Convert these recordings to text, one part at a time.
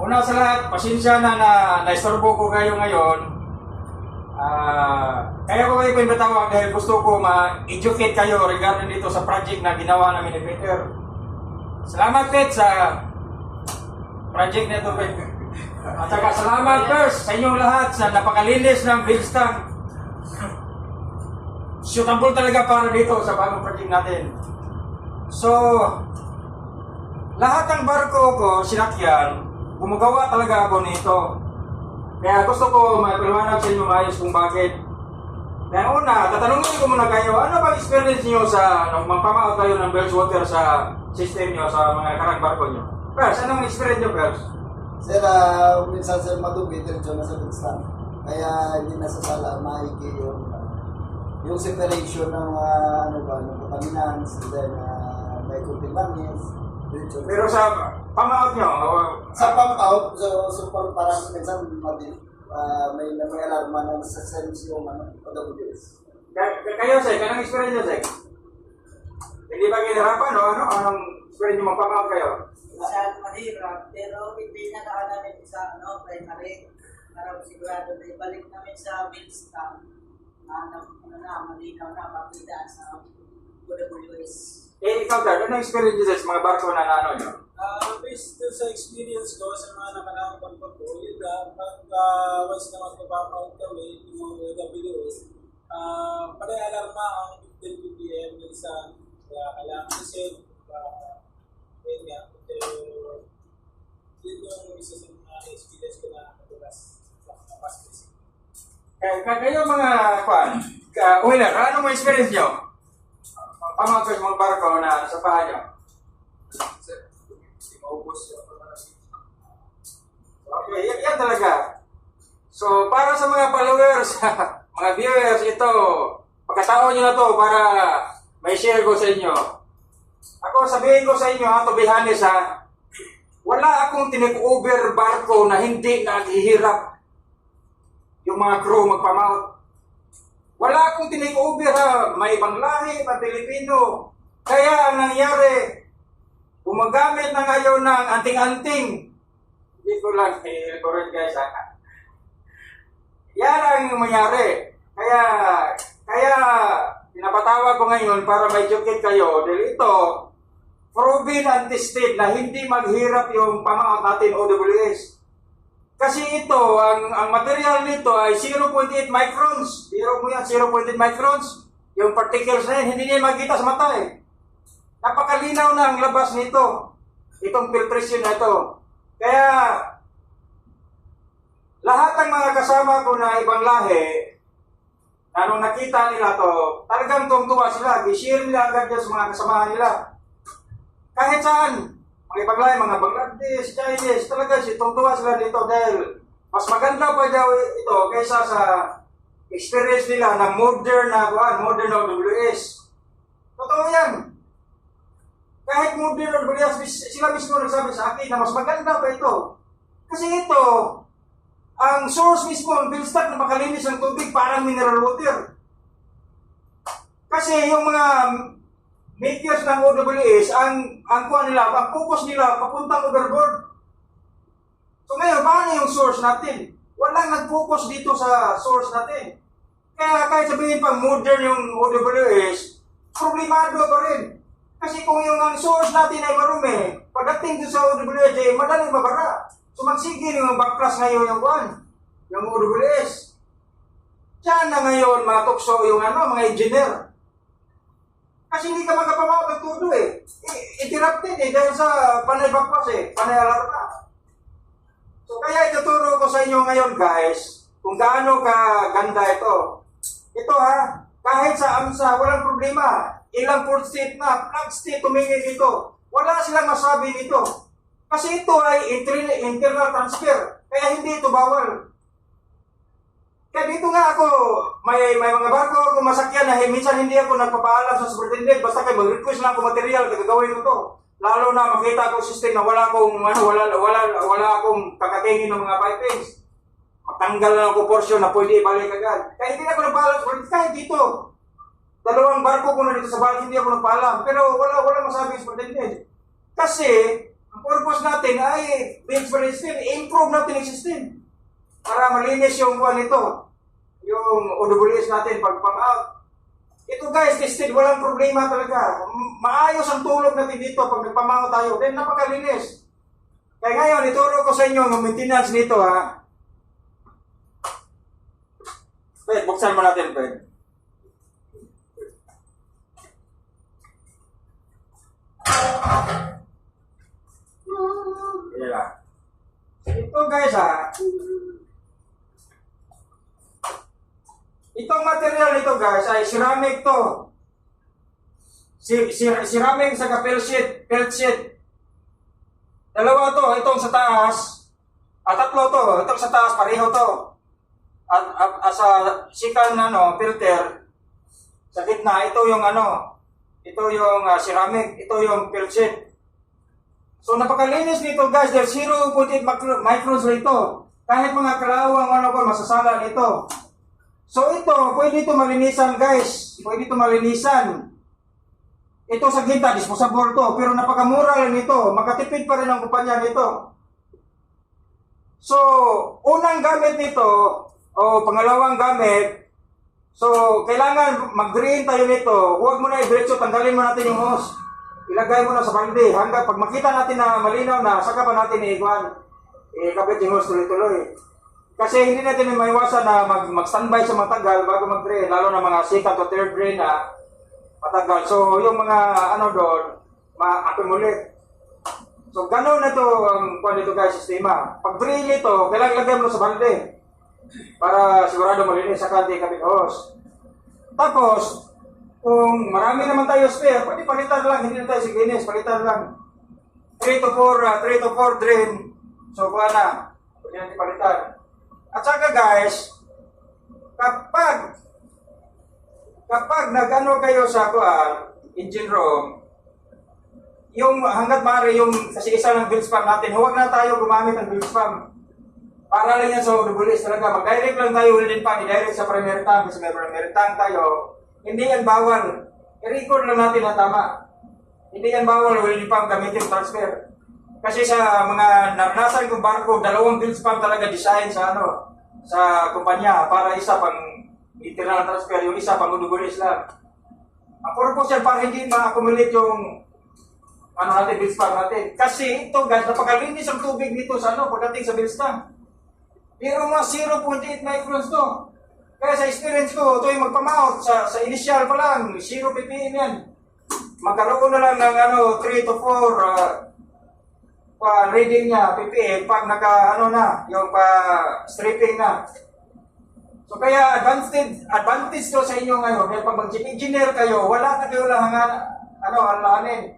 Una sa lahat, pasensya na naistorbo ko kayo ngayon. Kaya ko kayo pinatawag dahil gusto ko ma-educate kayo regarding dito sa project na ginawa namin ni Peter. Salamat, Pet, sa project na ito, Pet. At saka salamat first sa inyong lahat sa napakalinis ng Billstang. Suitable talaga para dito sa bagong project natin. So, lahat ng barko ko, sinakyan, gumagawa talaga ako nito. Kaya gusto ko mapaliwanag sa inyo maayos kung bakit. Kaya una, tatanungin ko muna kayo, ano bang experience niyo sa nung magpamahal kayo ng Bells Water sa system niyo, sa mga karang barko niyo? First, anong experience niyo, Bells? Sir, minsan sir madubi, diretso na sa Billstang. Kaya hindi na sa sala maigi yung separation ng ng contaminants, and then may kunting langis. Pero sa pamahal niyo, Sa pump out, so parang minsan may alarma na sa sense yung OWS. kayo, Sek, anong experience niyo, Sek? Hindi ba kinahirapan, o ano? Anong experience niyo magpamahal kayo? Masyadong mahirap, pero hindi na namin sa primary para sigurado na ibalik namin sa Billstang malinaw na makita sa OWS. Ikaw, Dad, anong experience niyo sa mga barko na ano niyo? Based sa experience ko sa mga nakaraang pagpapos, yun na, once na magpapakaut kami yung WS, pare-alarma ang 15 p.m. minsan, kailangan kasi, yun nga, yun yung isa sa mga experience ko na matulas sa past. Kayo mga oiler, ano mo experience niyo? Pamahal kayo mga barko na sa paha niyo? Okay, yan talaga. So, para sa mga followers, mga viewers, ito, pagkataon nyo na to para may share ko sa inyo. Ako, sabihin ko sa inyo, to be honest, wala akong tinake-over barko na hindi naghihirap yung mga crew magpamount. Wala akong tinake-over, may ibang lahi, mga Pilipino. Kaya ang nangyari, gumagamit na ngayon ng anting-anting. Hindi ko lang i-record guys. Yan ang mangyari. Kaya pinapatawag ko ngayon para may educate kayo. Dahil ito, proven and tested na hindi maghirap yung pamahal natin OWS. Kasi ito, ang material nito ay 0.8 microns. Biro mo yan, 0.8 microns. Yung particles na yun, hindi niya makita sa mata eh. Napakalinaw na ang labas nito. Itong filtration na ito. Kaya, lahat ng mga kasama ko na ibang lahi, na nung nakita nila to, talagang tungtuwa sila. I-share nila agad yan sa mga kasamahan nila. Kahit saan, mga ibang lahi, mga Bangladesh, Chinese, talaga tungtuwa sila dito dahil mas maganda pa daw ito kaysa sa experience nila na modern OWS. Totoo yan. Kahit modern OWS, sila mismo nagsabi sa akin na mas maganda pa ito. Kasi ito, ang source mismo, ang Billstang na makalinis ng tubig, parang mineral water. Kasi yung mga makers ng OWS, ang focus nila, papuntang overboard. So ngayon, paano yung source natin? Walang nag-focus dito sa source natin. Kaya kahit sabihin pang modern yung OWS, problemado pa rin. Kasi kung yung source natin ay marumi, pagdating sa OWS, madaling mabara. So magsigil yung backclass ngayon yung OWS. Diyan na ngayon matukso yung mga engineer. Kasi hindi ka magkapamawag ng todo eh. Interrupted dahil sa panay backclass panay alarma. So kaya ituturo ko sa inyo ngayon guys, kung gaano kaganda ito. Ito kahit sa AMSA, walang problema. Ilang port state na, flag state tumingin dito. Wala silang masabi dito. Kasi ito ay internal transfer. Kaya hindi ito bawal. Kaya dito nga ako, may mga barko ako masakyan na minsan hindi ako nagpapaalam sa superintendent. Basta kayo mag-request lang ako material, gagawin ko to. Lalo na makita ko system na wala akong kakatingin ng mga pipings. Matanggal na ako portion na pwede ibalik agad. Kaya hindi na ako nagpaalam sa superintendent. Kahit dito. Dalawang barko ko na dito sa bahay, hindi ako nagpaalam. Pero wala masabi sa superintendent. Kasi, Ang purpose natin ay build for system, improve natin yung system para malinis yung buwan nito, yung OWS natin pag pump out. Ito guys, tested, walang problema talaga. Maayos ang tulog natin dito pag nagpamaho tayo. Then napakalinis. Kaya ngayon, ituro ko sa inyo ang maintenance nito ha. Pwede, buksan mo natin, pwede. Yeah. Ito guys ha. Itong material nito guys ay ceramic to. Ceramic sa pelt sheet. Dalawa to, itong sa taas. At tatlo to, itong sa taas pareho to. At sa second filter sa gitna ito yung ito yung ceramic, ito yung pelt sheet. So napakalinis nito guys, there's 0.8 microns rito. Kahit mga kalawang masasala nito. So ito, pwede ito malinisan guys. Pwede ito malinisan. Ito sa gitna, disposable to. Pero napakamura lang nito. Makatipid pa rin ang kumpanya nito. So, unang gamit nito, o pangalawang gamit, so kailangan mag-drain tayo nito. Huwag mo na i-diretso, tanggalin mo natin yung hose. Ilagay mo na sa balde. Hanggang pag makita natin na malinaw na, saka pa natin ikabit yung hose tuloy-tuloy. Kasi hindi natin maiwasan na mag-standby sa matagal bago mag-drain, lalo na mga second to third drain na matagal. So, yung mga doon, ma-accumulate. So, gano'n na ito ang dito guys, sistema. Pag drain ito, kailangan lagyan mo sa balde para sigurado malinis sa kanti kabit hose. Tapos, kung marami naman tayo spare, pwede palitan lang, hindi na tayo siglinis, palitan lang. 3 to 4 drain. So, kuha na. Pwede natin palitan. At saka guys, kapag nag-ano kayo sa engine room, yung hanggat maaari yung kasi isa ng bilge pump natin, huwag na tayo gumamit ng bilge pump. Para lang yan sa OWS talaga. Mag-direct lang tayo ulit pa, i-direct sa primary tank, kasi may primary tank tayo. Hindi yan bawal. I-record lang natin na tama. Hindi yan bawal, ulit pump gamitin transfer. Kasi sa mga naranasan kong barko, 2 bilge pump talaga design sa sa kumpanya para isa pang internal transfer, yung isa pang OWS lang. Ang purpose yan para hindi ma-accumulate yung natin, bilge pump natin. Kasi ito guys, napakalinis ang tubig dito sa pagdating sa bilge tank. Pero mga 0.8 microns to. Kaya sa experience ko, ito yung magpamount sa initial pa lang, 0 ppm yan. Magkaroon na lang ng 3 to 4 reading niya, ppm, pag yung stripping na. So kaya advantage to sa inyo ngayon, dahil pag mag-engineer kayo, wala na kayo lang alahanin.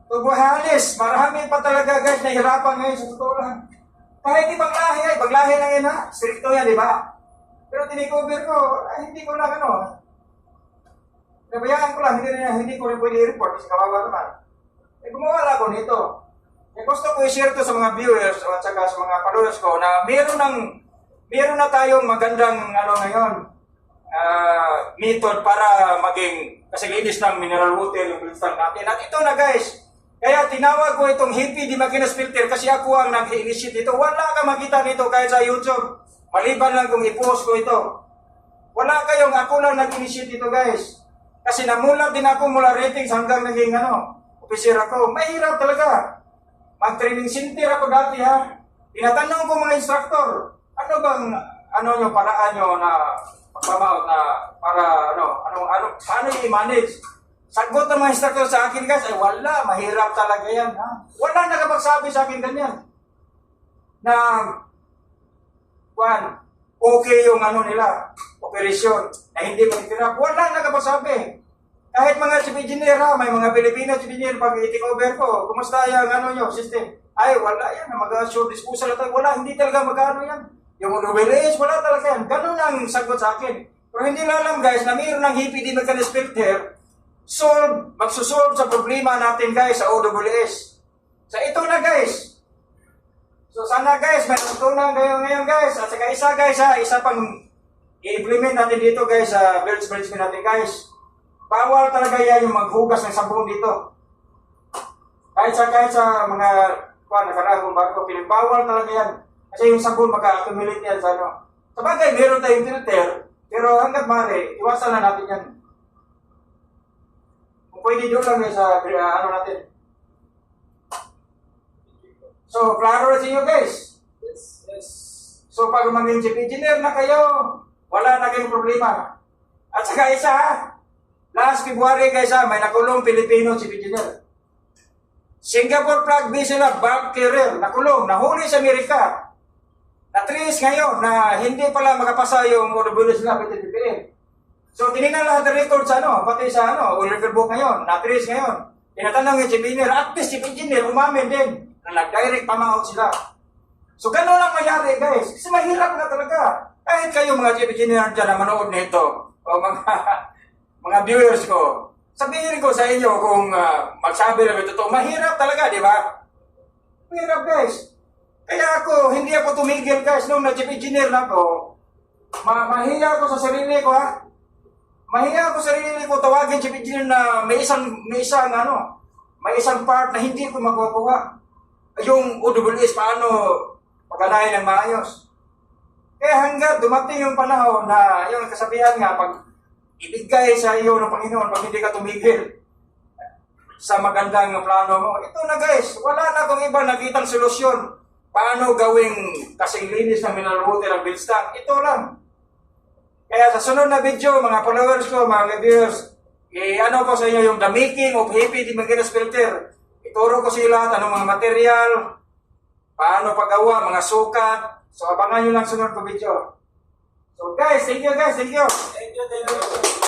So buhalis, marami pa talaga guys na hirapan ngayon sa totoo lang. Kahit ibang lahi baglahi lang yan ha, stricto yan, di ba? Pero tinikover ko, hindi ko lang nabayaan ko lang, hindi ko rin pwede i-report kasi kawawa naman. Gumawa lang ako nito. Gusto ko i-share to sa mga viewers at saka sa mga followers ko na meron na tayong magandang ngayon, method para maging kasi linis ng mineral water yung bilge tank natin. At ito na guys, kaya tinawag ko itong Hippie Di Makinas Filter kasi ako ang nag-initiate dito. Wala ka makita nito kahit sa YouTube. Maliban lang kung i-post ko ito. Wala kayong, ako lang nag-initiate dito guys. Kasi namulat din ako mula ratings hanggang naging officer ako. Mahirap talaga. Mag-training center ako dati ha. Tinatanong ko mga instructor, ano bang yung paraan nyo na pagpamaot na para paano yung i-manage? Sagot ng mga instructor sa akin guys, ay wala, mahirap talaga yan ha. Wala nakapagsabi sa akin ganyan. Na okay yung nila, operasyon, na hindi mahirap. Wala nakapagsabi. Kahit mga chief engineer may mga Pilipino chief engineer pag i-take over ko, kumusta yung system? Ay, wala yan, mag-short disposal na tayo. Wala, hindi talaga magkano yan. Yung OWS, wala talaga yan. Ganun ang sagot sa akin. Pero hindi na alam guys, na mayroon ng Hippie Di Makinas Filter, magsusolve sa problema natin guys sa OWS. So ito na guys. So sana guys, may natutunan kayo ngayon guys. At saka isa pang i-implement natin dito guys sa bilge natin guys. Bawal talaga yan yung maghugas ng sabon dito. Kahit sa mga nakaragong barko, pinagbawal talaga yan. Kasi yung sabon maka-accumulate yan sa ano. Sa bagay, meron tayong filter, pero hanggat maaari, iwasan na natin yan. Kung pwede doon lang sa ano natin. So, klaro sa inyo guys. Yes. So, pag maging chief engineer na kayo, wala na kayong problema. At saka isa, last February guys, may nakulong Pilipino chief engineer. Singapore flag vessel na bulk carrier, nakulong, nahuli sa Amerika. Na-trace ngayon na hindi pala makapasa yung OWS na PTTPM. So, tinignan lahat ng record sa pati sa oil record book ngayon, na-trace ngayon. Tinatanong yung chief engineer, at least chief engineer, umamin din na nag-direct pamahot sila. So, gano'n lang mayari guys. Kasi mahirap na talaga. Kahit kayo mga chief engineer dyan na manood nito, o mga viewers ko, sabihin ko sa inyo kung magsabi lang ito, mahirap talaga, di ba? Mahirap guys. Kaya hindi ako tumigil guys, nung na-chief engineer na ako, mahiya ako sa sarili ko ha. Mahiya ako sa sarili ko, tawagin chief engineer na may isang part na hindi ko makukuha. Yung OWS, paano pagkanahin ng maayos. Kaya hanggat dumating yung panahon na yung kasabihan nga, pag ibigay sa iyo ng Panginoon, pag hindi ka tumigil sa magandang plano mo, ito na guys, wala na akong iba nakitang solusyon. Paano gawing kasing linis ng mineral water ang bilge tank? Ito lang. Kaya sa sunod na video, mga followers ko, mga viewers, ko sa inyo yung the making of heavy dimensional filter. Ituro ko sa inyo lahat anong mga material, paano paggawa, mga sukat. So abangan nyo lang sunod ko video. So guys, thank you guys, thank you. Thank you.